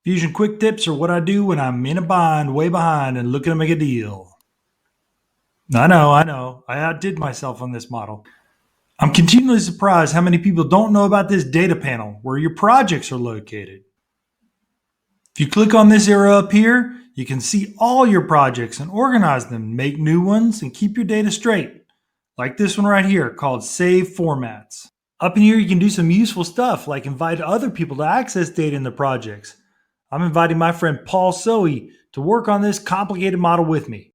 Fusion quick tips are what I do when I'm in a bind, way behind, and looking to make a deal. I know. I outdid myself on this model. I'm continually surprised how many people don't know about this data panel where your projects are located. If you click on this arrow up here, you can see all your projects and organize them, make new ones, and keep your data straight. Like this one right here called Save Formats. Up in here, you can do some useful stuff like invite other people to access data in the projects. I'm inviting my friend Paul Soey to work on this complicated model with me.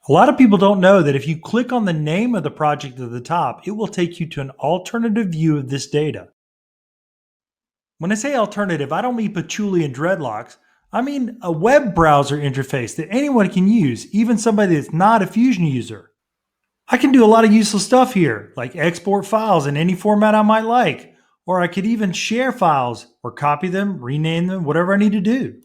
A lot of people don't know that if you click on the name of the project at the top, it will take you to an alternative view of this data. When I say alternative, I don't mean patchouli and dreadlocks. I mean a web browser interface that anyone can use, even somebody that's not a Fusion user. I can do a lot of useful stuff here, like export files in any format I might like, or I could even share files or copy them, rename them, whatever I need to do.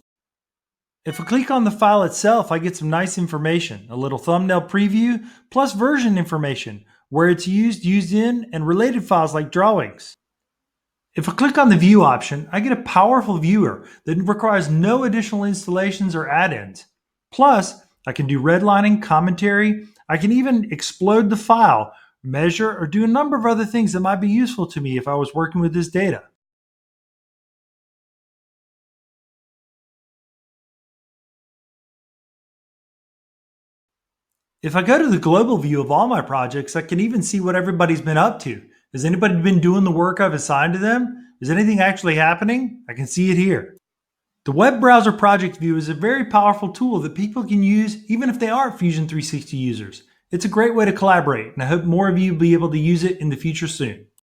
If I click on the file itself, I get some nice information, a little thumbnail preview, plus version information, where it's used in, and related files like drawings. If I click on the view option, I get a powerful viewer that requires no additional installations or add-ins. Plus, I can do redlining, commentary, I can even explode the file, measure, or do a number of other things that might be useful to me if I was working with this data. If I go to the global view of all my projects, I can even see what everybody's been up to. Has anybody been doing the work I've assigned to them? Is anything actually happening? I can see it here. The web browser project view is a very powerful tool that people can use even if they aren't Fusion 360 users. It's a great way to collaborate, and I hope more of you will be able to use it in the future soon.